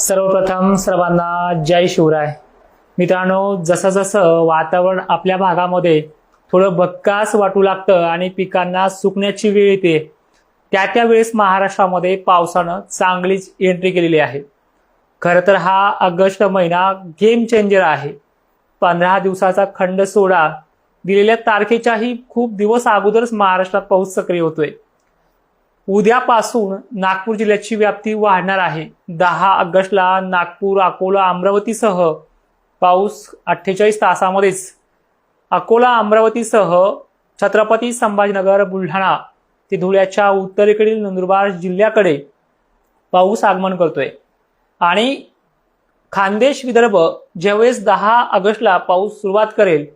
सर्वप्रथम सर्वांना जय शिवराय. मित्रांनो, जसं जसं वातावरण आपल्या भागामध्ये थोडं बक्कास वाटू लागतं आणि पिकांना सुकण्याची वेळ येते, त्या वेळेस महाराष्ट्रामध्ये पावसानं चांगलीच एंट्री केलेली आहे. खरं तर हा ऑगस्ट महिना गेम चेंजर आहे. 15 दिवसाचा खंड सोडा, दिलेल्या तारखेच्याही खूप दिवस अगोदरच महाराष्ट्रात पाऊस सक्रिय होतोय. उद्यापासून नागपूर जिल्ह्याची व्याप्ती वाढणार आहे. 10 ऑगस्टला नागपूर, अकोला, अमरावतीसह पाऊस 48 तासामध्येच अकोला, अमरावतीसह छत्रपती संभाजीनगर, बुलढाणा ते धुळ्याच्या उत्तरेकडील नंदुरबार जिल्ह्याकडे पाऊस आगमन करतोय. आणि खानदेश, विदर्भ ज्यावेळेस 10 ऑगस्टला पाऊस सुरुवात करेल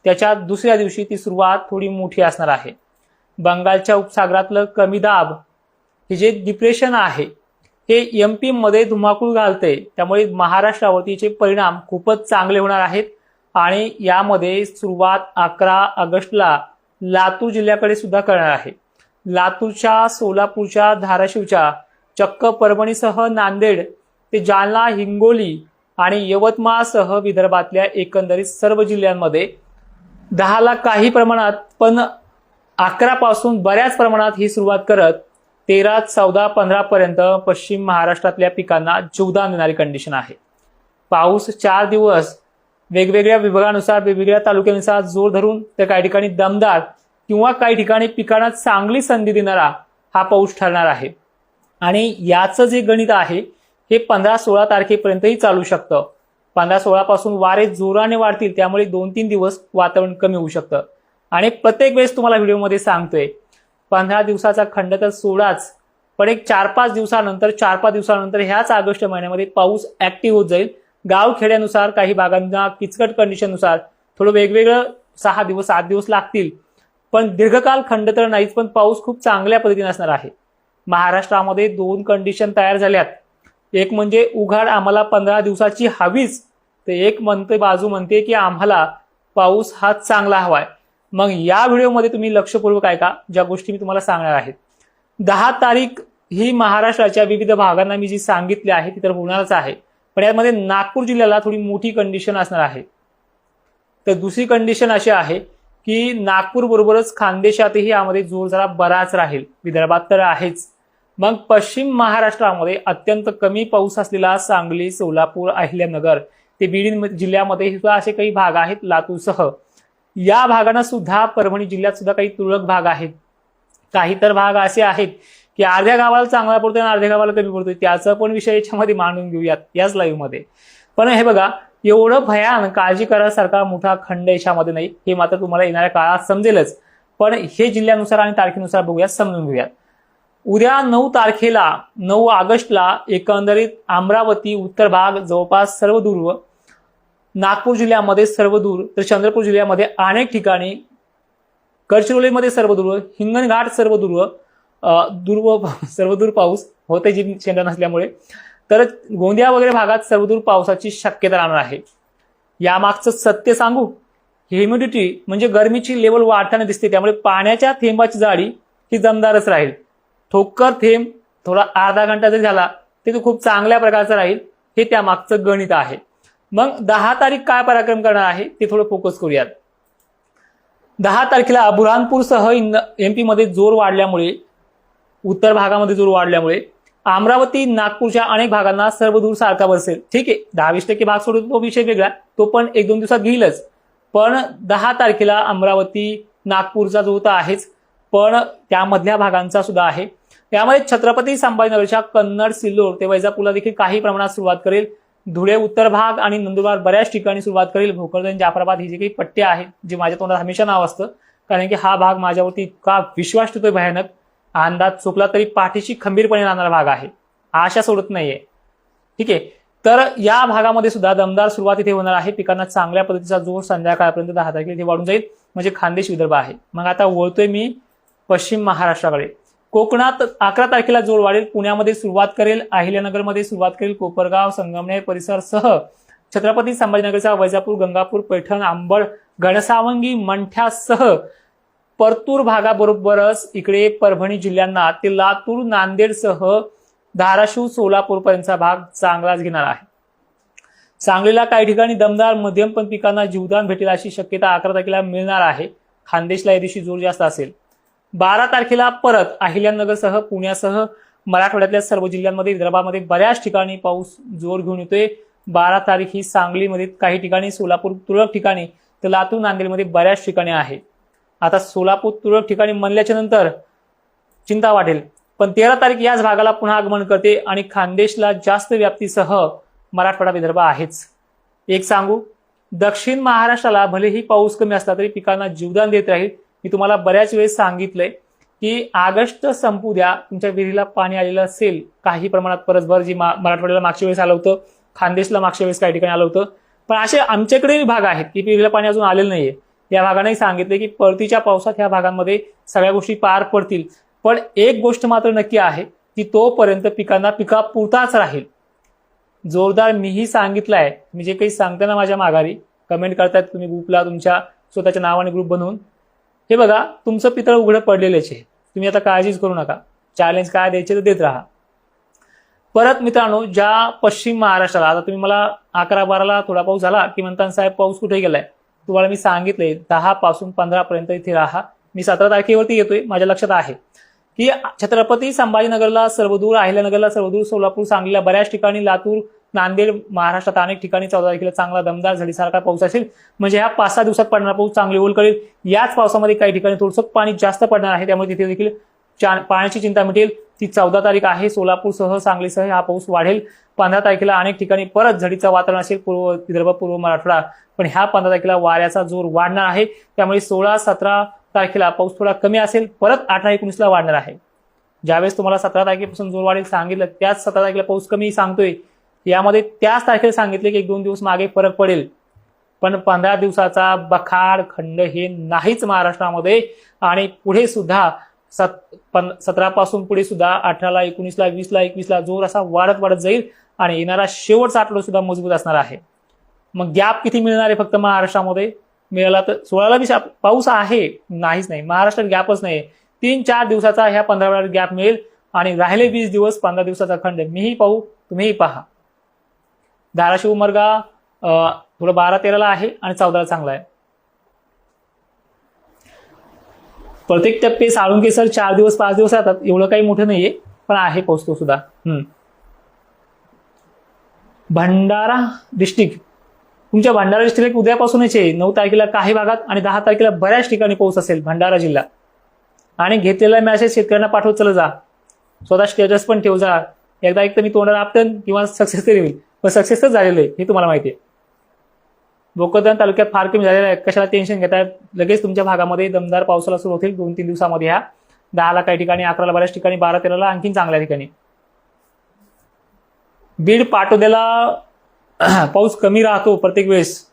त्याच्या दुसऱ्या दिवशी ती सुरुवात थोडी मोठी असणार आहे. बंगालच्या उपसागरातलं कमी दाब हे जे डिप्रेशन आहे हे MP मध्ये धुमाकूळ घालते, त्यामुळे महाराष्ट्रावरतीचे परिणाम खूपच चांगले होणार आहेत. आणि यामध्ये सुरुवात 11 ऑगस्टला लातूर जिल्ह्याकडे सुद्धा करणार आहे. लातूरच्या, सोलापूरच्या, धाराशिवच्या, चक्क परभणीसह नांदेड ते जालना, हिंगोली आणि यवतमाळसह विदर्भातल्या एकंदरीत सर्व जिल्ह्यांमध्ये 10 ला काही प्रमाणात पण 11 पासून बऱ्याच प्रमाणात ही सुरुवात करत 13, 14, 15 पर्यंत पश्चिम महाराष्ट्रातल्या पिकांना जीवदान देणारी कंडिशन आहे. पाऊस 4 दिवस वेगवेगळ्या विभागानुसार, वेगवेगळ्या तालुक्यानुसार जोर धरून, तर काही ठिकाणी दमदार किंवा काही ठिकाणी पिकांना चांगली संधी देणारा हा पाऊस ठरणार आहे. आणि याचं जे गणित आहे हे 15-16 तारखेपर्यंतही चालू शकतं. 15-16 पासून वारे जोराने वाढतील, त्यामुळे 2-3 दिवस वातावरण कमी होऊ शकतं. आणि प्रत्येक वेळेस तुम्हाला व्हिडिओमध्ये सांगतोय, 15 दिवसाचा खंड तर सोडाच, पण एक 4-5 दिवसानंतर ह्याच ऑगस्ट महिन्यामध्ये पाऊस ऍक्टिव्ह होत जाईल. गावखेड्यानुसार, काही भागांना किचकट कंडिशननुसार थोडं वेगवेगळं 6 दिवस 7 दिवस लागतील, पण दीर्घकाल खंड तर नाहीच, पण पाऊस खूप चांगल्या पद्धतीने असणार आहे. महाराष्ट्रामध्ये 2 कंडिशन तयार झाल्यात. एक म्हणजे उघाड आम्हाला 15 दिवसाची हवीच, तर एक बाजू म्हणते की आम्हाला पाऊस हा चांगला हवाय. मग या व्हिडिओमध्ये तुम्ही लक्षपूर्वक ऐका, ज्या गोष्टी मी तुम्हाला सांगणार आहेत. 10 तारीख ही महाराष्ट्राच्या विविध भागांना मी जी सांगितली आहे ती तर होणारच आहे, पण यामध्ये नागपूर जिल्ह्याला थोडी मोठी कंडिशन असणार आहे. तर दुसरी कंडिशन अशी आहे की नागपूर बरोबरच खानदेशातही यामध्ये जोर जरा बराच राहील. विदर्भात तर आहेच. मग पश्चिम महाराष्ट्रामध्ये अत्यंत कमी पाऊस असलेला सांगली, सोलापूर, अहिल्यानगर ते बीड जिल्ह्यामध्ये सुद्धा असे काही भाग आहेत, लातूरसह. या भागांना सुद्धा, परभणी जिल्ह्यात सुद्धा काही तुरळक भाग आहेत. काही तर भाग असे आहेत की अर्ध्या गावाला चांगला पडतोय आणि अर्ध्या गावाला कमी पडतोय. त्याचा पण विषय याच्यामध्ये मांडून घेऊयात याच लाईव्ह मध्ये. पण हे बघा, एवढं भयान काळजी करायसारखा मोठा खंड याच्यामध्ये नाही, हे मात्र तुम्हाला येणाऱ्या काळात समजेलच. पण हे जिल्ह्यानुसार आणि तारखेनुसार बघूयात, समजून घेऊयात. उद्या 9 तारखेला, 9 ऑगस्टला एकंदरीत अमरावती उत्तर भाग जवळपास सर्व दूर, नागपूर जिल्ह्यामध्ये सर्व दूर, तर चंद्रपूर जिल्ह्यामध्ये अनेक ठिकाणी, गडचिरोलीमध्ये सर्व दूर, हिंगणघाट सर्व दूर पाऊस होते जी शेंडा नसल्यामुळे. तर गोंदिया वगैरे भागात सर्वदूर पावसाची शक्यता राहणार आहे. यामागचं सत्य सांगू, ह्युमिडिटी म्हणजे गरमीची लेवल वाढताना दिसते, त्यामुळे पाण्याच्या थेंबाची जाडी ही दमदारच राहील. ठोकर थेंब थोडा अर्धा घंटा जरी झाला ते तो खूप चांगल्या प्रकारचा राहील, हे त्यामागचं गणित आहे. मग 10 तारीख काय पराक्रम करणार आहे ते थोडं फोकस करूयात. 10 तारखेला बुरहानपूरसह MP मध्ये जोर वाढल्यामुळे, उत्तर भागामध्ये जोर वाढल्यामुळे अमरावती, नागपूरच्या अनेक भागांना सर्व दूर सारखा बसेल. ठीक आहे, 10-20% भाग सोडून तो विषय वेगळा, तो पण 1-2 दिवसात घेईलच. पण 10 तारखेला अमरावती, नागपूरचा जो होता आहेच, पण त्यामधल्या भागांचा सुद्धा आहे. त्यामध्ये छत्रपती संभाजीनगरच्या कन्नड, सिल्लोड ते वैजापूरला देखील काही प्रमाणात सुरुवात करेल. धुळे उत्तर भाग आणि नंदुरबार बऱ्याच ठिकाणी सुरुवात करेल. भोकरदन, जाफराबाद ही जी काही पट्टे आहेत, जे माझ्या तोंडात हमेशा नाव असतं, कारण की हा भाग माझ्यावरती इतका विश्वास ठेवतोय भयानक. अंदाज चुकला तरी पाठीशी खंबीरपणे राहणारा भाग आहे, आशा सोडत नाहीये. ठीक आहे, तर या भागामध्ये सुद्धा दमदार सुरुवात इथे होणार आहे. पिकांना चांगल्या पद्धतीचा जोर संध्याकाळपर्यंत 10 तारखेला इथे वाढून जाईल, म्हणजे खानदेश, विदर्भ आहे. मग आता वळतोय मी पश्चिम महाराष्ट्राकडे. कोकणात 11 तारखेला जोर वाढेल. पुण्यामध्ये सुरुवात करेल, अहिल्यानगरमध्ये सुरुवात करेल, कोपरगाव, संगमनेर परिसरसह छत्रपती संभाजीनगरचा वैजापूर, गंगापूर, पैठण, अंबड, घनसावंगी, मंठ्यासह परतूर भागाबरोबरच इकडे परभणी जिल्ह्यांना ते लातूर, नांदेडसह धाराशिव सोलापूर पर्यंतचा भाग चांगलाच घेणार आहे. सांगलीला काही ठिकाणी दमदार मध्यम पण पिकांना जीवदान भेटेल अशी शक्यता 11 तारखेला मिळणार आहे. खानदेशला या दिवशी जोर जास्त असेल. 12 तारखेला परत अहिल्यानगरसह पुण्यासह मराठवाड्यातल्या सर्व जिल्ह्यांमध्ये विदर्भामध्ये बऱ्याच ठिकाणी पाऊस जोर घेऊन येतोय. 12 तारीख ही सांगलीमध्ये काही ठिकाणी, सोलापूर तुरळक ठिकाणी, तर लातूर नांदेडमध्ये बऱ्याच ठिकाणी आहे. आता सोलापूर तुरळक ठिकाणी म्हणल्याच्या नंतर चिंता वाटेल, पण 13 तारीख याच भागाला पुन्हा आगमन करते आणि खानदेशला जास्त व्याप्तीसह मराठवाडा विदर्भ आहेच. एक सांगू, दक्षिण महाराष्ट्राला भलेही पाऊस कमी असला तरी पिकांना जीवदान देत राहील. मी तुम्हाला बऱ्याच वेळेस सांगितलंय की ऑगस्ट संपू द्या, तुमच्या विहिरीला पाणी आलेलं असेल काही प्रमाणात परसभर, जी मराठवाड्याला मागच्या वेळेस आलं होतं, खानदेशला मागच्या वेळेस काही ठिकाणी आलं होतं, पण असे आमच्याकडे भाग आहेत की विहिरीला पाणी अजून आलेलं नाहीये. या भागाने सांगितले की परतीच्या पावसात ह्या भागांमध्ये सगळ्या गोष्टी पार पडतील. पण एक गोष्ट मात्र नक्की आहे की तोपर्यंत पिकांना पिकापुरताच राहील. जोरदार मीही सांगितलंय, मी जे काही सांगताना माझ्या माघारी कमेंट करतायत तुम्ही ग्रुपला तुमच्या स्वतःच्या नावाने ग्रुप बनवून, हे बघा तुमचं पितळ उघडं पडलेलेच आहे, तुम्ही आता काळजीच करू नका. चॅलेंज काय द्यायचे तर देत राहा. परत मित्रांनो, ज्या पश्चिम महाराष्ट्राला, आता तुम्ही मला 11-12ला थोडा पाऊस झाला की म्हणता साहेब पाऊस कुठे गेलाय, तुम्हाला मी सांगितलंय 10 पासून 15 पर्यंत इथे राहा. मी 17 तारखेवरती येतोय, माझ्या लक्षात आहे की छत्रपती संभाजीनगरला सर्वदूर, अहिल्यानगरला सर्वदूर, सोलापूर सांगलीला बऱ्याच ठिकाणी, लातूर नांदेड महाराष्ट्रात अनेक ठिकाणी 14 तारखेला चांगला दमदार झडीसारखा पाऊस असेल. म्हणजे ह्या 5-6 दिवसात पडणारा पाऊस चांगली ओल करेल. याच पावसामध्ये काही ठिकाणी थोडंसं पाणी जास्त पडणार आहे, त्यामुळे तिथे देखील पाण्याची चिंता मिटेल. ती 14 तारीख आहे. सोलापूरसह सांगलीसह हा पाऊस वाढेल. 15 तारखेला अनेक ठिकाणी परत झडीचं वातावरण असेल, पूर्व विदर्भ, पूर्व मराठवाडा. पण ह्या 15 तारखेला वाऱ्याचा जोर वाढणार आहे, त्यामुळे 16-17 तारखेला पाऊस थोडा कमी असेल, परत 18-19ला वाढणार आहे. ज्यावेळेस तुम्हाला 17 तारखेपासून जोर वाढेल सांगितलं, त्याच 17 तारखेला पाऊस कमी सांगतोय. यामध्ये त्याच तारखेला सांगितले की 1-2 दिवस मागे फरक पडेल, पण 15 दिवसाचा बखाड खंड हे नाहीच महाराष्ट्रामध्ये. आणि पुढे सुद्धा 17 पासून पुढे सुद्धा 18ला, 19ला, 20ला, 21ला जोर असा वाढत जाईल आणि येणारा शेवटचा आठवडा सुद्धा मजबूत असणार आहे. मग गॅप किती मिळणार आहे फक्त महाराष्ट्रामध्ये? मिळाला तर 16ला बी पाऊस आहे, नाहीच नाही, महाराष्ट्रात गॅपच नाही. 3-4 दिवसाचा ह्या 15 गॅप मिळेल आणि राहिले 20 दिवस 15 दिवसाचा खंड. मीही पाहू, तुम्हीही पहा. धाराशिव उमरगा थोडं 12-13ला आहे आणि 14ला चांगला आहे. प्रत्येक टप्पे साळुंकेसर 4 दिवस 5 दिवस राहतात, एवढं काही मोठं नाहीये, पण आहे पाऊस तो सुद्धा. भंडारा डिस्ट्रिक्ट, तुमच्या भंडारा डिस्ट्रिक्ट उद्यापासूनच आहे. 9 तारखेला काही भागात आणि 10 तारखेला बऱ्याच ठिकाणी पाऊस असेल भंडारा जिल्हा. आणि घेतलेला मेसेज शेतकऱ्यांना पाठवत चला जा, स्वतः स्टेटस पण ठेव जा. एकदा एक तर मी तोंडाला आपटन किंवा सक्सेस तरी होईल, पण सक्सेस तर झालेलं आहे हे तुम्हाला माहिती आहे. भोकरदन तालुक्यात फार कमी झालेला आहे, कशाला टेन्शन घेताय. लगेच तुमच्या भागामध्ये दमदार पावसाला सुरू होतील 2-3 दिवसामध्ये. ह्या 10ला काही ठिकाणी, 11ला बऱ्याच ठिकाणी, 12-13ला आणखीन चांगल्या ठिकाणी. बीड पाटोद्याला पाऊस कमी राहतो प्रत्येक वेळेस.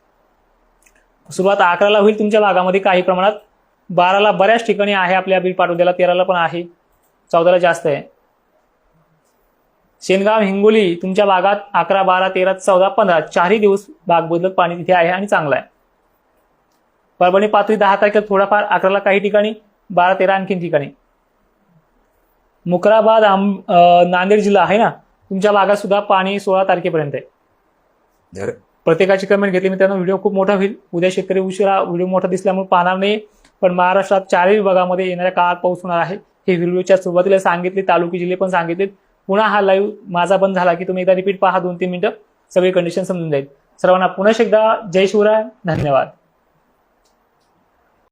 सुरुवात 11ला होईल तुमच्या भागामध्ये काही प्रमाणात, 12ला बऱ्याच ठिकाणी आहे आपल्या बीड पाटोद्याला, 13ला पण आहे, 14ला जास्त आहे. शेनगाव हिंगोली तुमच्या भागात 11, 12, 13, 14, 15 4ही दिवस भाग बदलत पाणी तिथे आहे आणि चांगलं आहे. परभणी पाथरी 10 तारखेला थोडाफार, 11ला काही ठिकाणी, 12-13 आणखीन ठिकाणी. मुकराबाद नांदेड जिल्हा आहे ना, तुमच्या भागात सुद्धा पाणी 16 तारखेपर्यंत आहे. प्रत्येकाची कमेंट घेतली मित्रांनो, व्हिडिओ खूप मोठा होईल. उद्या शेतकरी उशिरा व्हिडिओ मोठा दिसल्यामुळे पाहणार नाही, पण महाराष्ट्रात 4ही विभागामध्ये येणाऱ्या काळात पाऊस होणार आहे. हे व्हिडिओच्या सुरुवातीला सांगितले, तालुकी जिल्हे पण सांगितले. पुन्हा हा लाईव्ह माझा बंद झाला की तुम्ही एकदा रिपीट पहा, 2-3 मिनिटं, सगळी कंडिशन समजून जाईल. सर्वांना पुन्हा एकदा जय शिवराय, धन्यवाद.